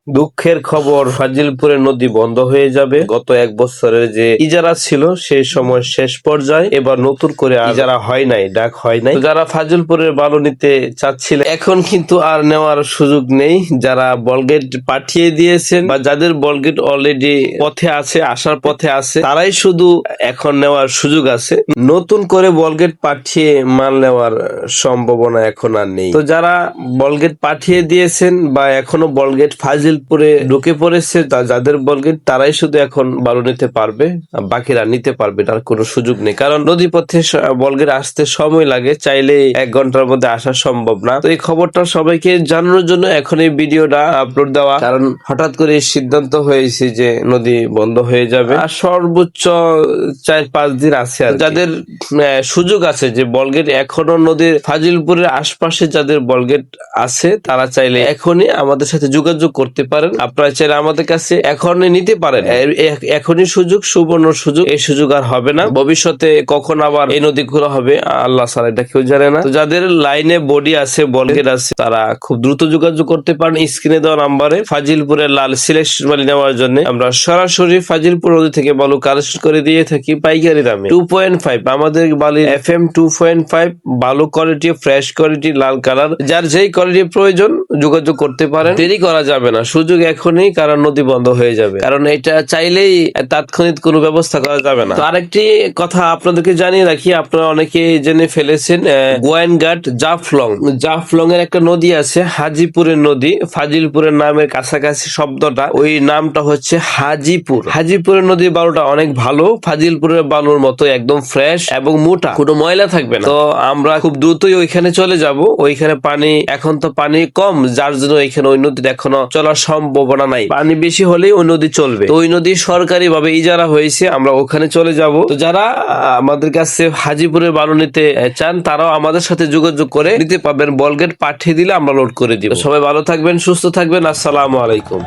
দুঃখের খবর, ফাজিলপুরের নদী বন্ধ হয়ে যাবে। গত এক বছরের যে ইজারা ছিল সেই সময় শেষ পর্যায়ে, এবার নতুন করে ইজারা হয় নাই, ডাক হয় নাই। যারা ফাজিলপুরের বালু নিতে চাচ্ছিলেন এখন কিন্তু আর নেওয়ার সুযোগ নেই। যারা বলগেট পাঠিয়ে দিয়েছেন বা যাদের বলগেট অলরেডি পথে আছে, আসার পথে আছে, তারাই শুধু এখন নেওয়ার সুযোগ আছে। নতুন করে বলগেট পাঠিয়ে মাল নেওয়ার সম্ভাবনা এখন আর নেই। তো যারা বলগেট পাঠিয়ে দিয়েছেন বা এখনো বলগেট ফাজিলপুরে ঢুকে পড়েছে, যাদের বলগেট তারাই শুধু এখন বালু নিতে পারবে, বাকিরা নিতে পারবে, তার কোনো সুযোগ নেই। কারণ নদী পথে বলগেট আসতে সময় লাগে, চাইলে 1 ঘন্টার মধ্যে আসা সম্ভব না। তো এই খবরটা সবাইকে জানানোর জন্য এখন এই ভিডিওটা আপলোড দেওয়া, কারণ হঠাৎ করে সিদ্ধান্ত হয়েছে যে নদী বন্ধ হয়ে যাবে আর সর্বোচ্চ 4-5 দিন আছে। আর যাদের সুযোগ আছে যে বলগেট এখনো নদীর ফাজিলপুরের আশপাশে যাদের বলগেট আছে, তারা চাইলে এখনই আমাদের সাথে যোগাযোগ করতে পারেন। আপনারা চাইলে আমাদের কাছে এখনই নিতে পারেন। এখনই সুযোগ, সুবর্ণ সুযোগ। এই সুযোগ আর হবে না। ভবিষ্যতে কখন আবার এই নদী খোলা হবে আল্লাহ ছাড়া, এটা কেউ জানে না। তো যাদের লাইনে বডি আছে, বলগেট আছে, তারা খুব দ্রুত যোগাযোগ করতে পারেন স্ক্রিনে দেওয়া নাম্বারে। ফাজিলপুরের লাল সিলেকশন বালি নেওয়ার জন্য আমরা সরাসরি ফাজিলপুর নদী থেকে বালু কালেকশন করে দিয়ে থাকি পাইকারি দামে 2.5। আমাদের বালির FM 2.5 বালু কোয়ালিটি, ফ্রেশ কোয়ালিটি, লাল কালার, যার যেই কোয়ালিটি প্রয়োজন যোগাযোগ করতে পারেন। দেরি করা যাবে না, সুযোগ এখনই, কারণ নদী বন্ধ হয়ে যাবে। কারণ এটা চাইলেই তাৎক্ষণিক কোনো ব্যবস্থা করা যাবে না। তো আরেকটি কথা আপনাদেরকে জানিয়ে রাখি, আপনারা অনেকে জেনে ফেলেছেন, গোয়াইনঘাট জাফলং এর একটা নদী আছে, হাজিপুরের নদী। ফাজিলপুরের নামের কাছাকাছি শব্দটা, ওই নামটা হচ্ছে হাজিপুর। হাজিপুরের নদীর বালুটা অনেক ভালো, ফাজিলপুরের বালুর মতো একদম ফ্রেশ এবং মোটা, কোনো ময়লা থাকবে না। তো আমরা খুব দ্রুতই ওইখানে চলে যাব। ওইখানে পানি, এখন তো পানি কম, যার জন্য ওইখানে ওই নদীতে এখনো চলার সম্ভাবনা নাই। পানি বেশি হলেই ওই নদী চলবে। তো ওই নদী সরকারি ভাবে ইজারা হয়েছে, আমরা ওখানে চলে যাব। তো যারা আমাদের কাছে হাজিপুরের বালু নিতে চান, তারাও আমাদের সাথে যোগাযোগ করে নিতে পারবেন। বলগেট পাঠিয়ে দিলে আমরা লোড করে দিব। সবাই ভালো থাকবেন, সুস্থ থাকবেন। আসসালামু আলাইকুম।